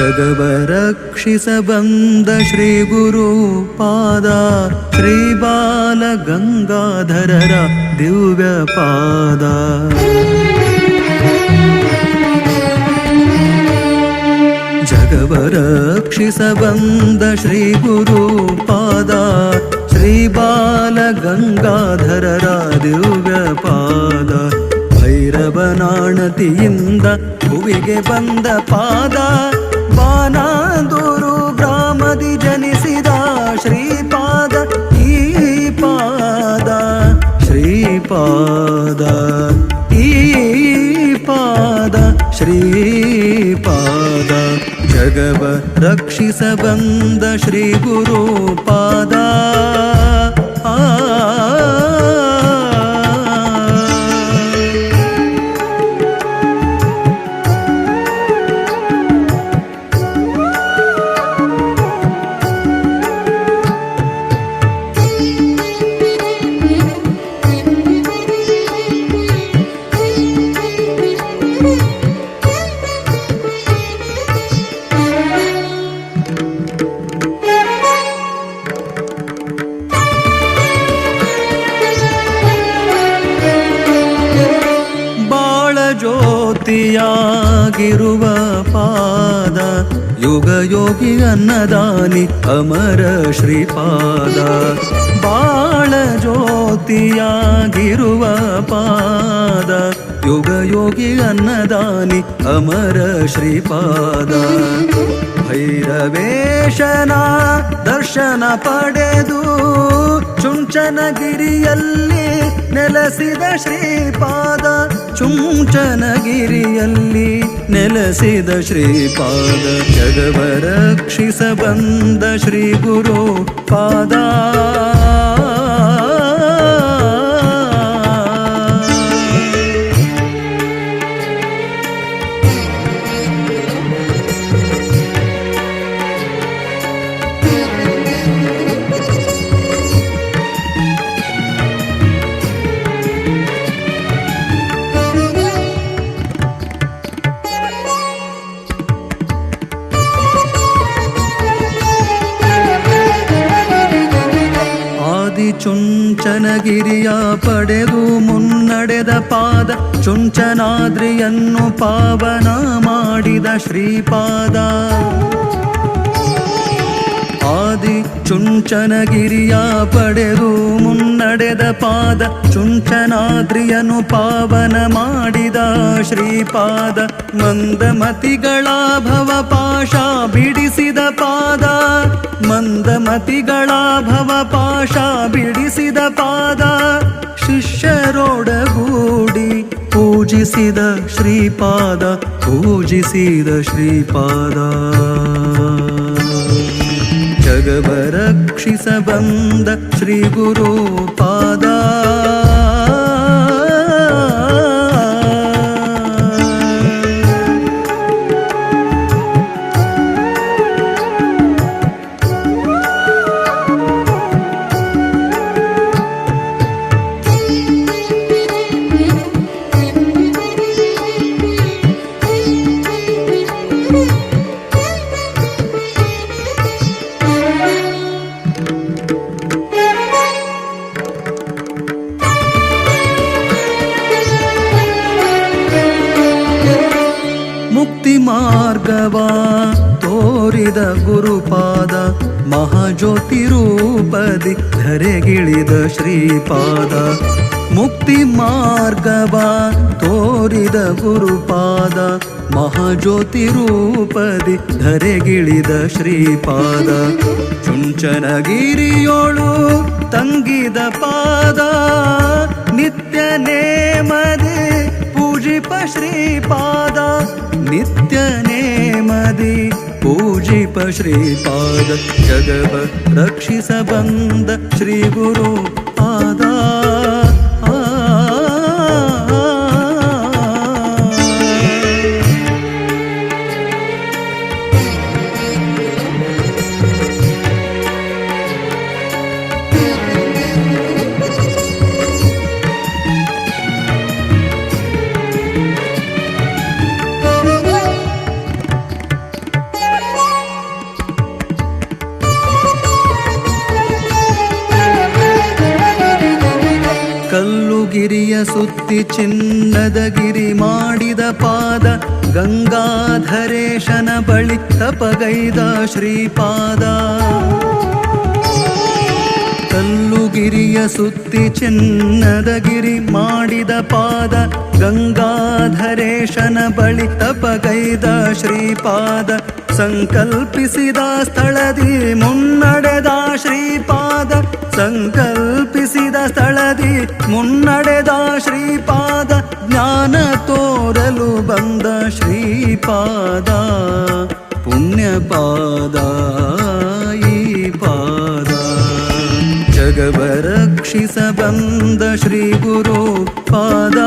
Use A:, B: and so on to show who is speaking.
A: ಜಗವ ರಕ್ಷಿಸ ಬಂದ ಶ್ರೀ ಗುರು ಪಾದ, ಶ್ರೀ ಬಾಲ ಗಂಗಾಧರರ ದಿವ್ಯ ಪಾದ. ಜಗವ ರಕ್ಷಿಸ ಬಂದ ಶ್ರೀ ಗುರು ಪಾದ, ಶ್ರೀ ಬಾಲ ಗಂಗಾಧರರ ದಿವ್ಯ ಪಾದ. ಭೈರವನಾಣತಿಯಿಂದ ಭುವಿಗೆ ಬಂದ ಪಾದ, ಬಾನಾದೂರು ಗ್ರಾಮದಿ ಜನಿಸಿದ ಶ್ರೀಪಾದ. ಈ ಪಾದ ಶ್ರೀಪಾದ, ಈ ಪಾದ ಶ್ರೀಪಾದ. ಜಗವ ರಕ್ಷಿಸ ಬಂದ ಶ್ರೀ ಗುರು ಪಾದ. ಜ್ಯೋತಿಯಾಗಿರುವ ಪಾದ, ಯುಗ ಯೋಗಿ ಅನ್ನದಾನಿ ಅಮರ ಶ್ರೀಪಾದ. ಬಾಳ ಜ್ಯೋತಿಯಾಗಿರುವ ಪಾದ, ಯುಗ ಯೋಗಿ ಅನ್ನದಾನಿ ಅಮರ ಶ್ರೀಪಾದ. ಭೈರವೇಶನ ದರ್ಶನ ಪಡೆದು ಚುಂಚನಗಿರಿಯಲ್ಲಿ ನೆಲೆಸಿದ ಶ್ರೀಪಾದ. ಚುಂಚನಗಿರಿಯಲ್ಲಿ ನೆಲೆಸಿದ ಶ್ರೀಪಾದ. ಜಗವ ರಕ್ಷಿಸ ಬಂದ ಶ್ರೀ ಗುರು ಪಾದ. ಚುಂಚನಗಿರಿಯ ಪಡೆದು ಮುನ್ನಡೆದ ಪಾದ, ಚುಂಚನಾದ್ರಿಯನ್ನು ಪಾವನ ಮಾಡಿದ ಶ್ರೀಪಾದ. ಆದಿ ಚುಂಚನಗಿರಿಯ ಪಡೆದು ಮುನ್ನಡೆದ ಪಾದ, ಚುಂಚನಾದ್ರಿಯನ್ನು ಪಾವನ ಮಾಡಿದ ಶ್ರೀಪಾದ. ಮಂದಮತಿಗಳ ಭವಪಾಶ ಬಿಡಿಸಿದ ಪಾದ, ಮಂದಮತಿಗಳ ಭವಪಾಶ ಬಿಡಿಸಿದ ಪಾದ. ಶಿಷ್ಯರೊಡಗೂಡಿ ಪೂಜಿಸಿದ ಶ್ರೀಪಾದ, ಪೂಜಿಸಿದ ಶ್ರೀಪಾದ. ಜಗವ ರಕ್ಷಿಸ ಬಂದ ಶ್ರೀ ಗುರು ಪಾದ. ಮಾರ್ಗವ ತೋರಿದ ಗುರುಪಾದ, ಮಹಾಜ್ಯೋತಿ ರೂಪದಿ ಧರೆಗಿಳಿದ ಶ್ರೀಪಾದ. ಮುಕ್ತಿ ಮಾರ್ಗವ ತೋರಿದ ಗುರುಪಾದ, ಮಹಾಜ್ಯೋತಿ ರೂಪದಿ ಧರೆಗಿಳಿದ ಶ್ರೀಪಾದ. ಚುಂಚನಗಿರಿಯೋಳು ತಂಗಿದ ಪಾದ, ನಿತ್ಯ ನೇಮದಿ ಪೂಜಿಪ ಶ್ರೀಪಾದ. ನಿತ್ಯ ನೇಮದಿ ಪೂಜಿಪ ಶ್ರೀಪಾದ. ಜಗವ ರಕ್ಷಿಸ ಬಂದ ಶ್ರೀ ಗುರು ಪಾದ. ಸುತ್ತಿ ಚಿನ್ನದಗಿರಿ ಮಾಡಿದ ಪಾದ ಗಂಗಾಧರೇಶನ ಬಳಿ ತಪಗೈದ ಶ್ರೀಪಾದ ಕಲ್ಲುಗಿರಿಯ ಸುತ್ತಿ ಚಿನ್ನದಗಿರಿ ಮಾಡಿದ ಪಾದ ಗಂಗಾಧರೇಶನ ಬಳಿ ತಪಗೈದ ಶ್ರೀಪಾದ ಸಂಕಲ್ಪಿಸಿದ ಸ್ಥಳದಿ ಮುನ್ನಡೆದ ಶ್ರೀಪಾದ ಸಂಕಲ್ಪಿಸಿದ ಸ್ಥಳದಿ ಮುನ್ನಡೆದ ಶ್ರೀಪಾದ ಜ್ಞಾನ ತೋರಲು ಬಂದ ಶ್ರೀಪಾದ ಪುಣ್ಯಪಾದ ಈ ಪಾದ ಜಗವ ರಕ್ಷಿಸ ಬಂದ ಶ್ರೀ ಗುರು ಪಾದ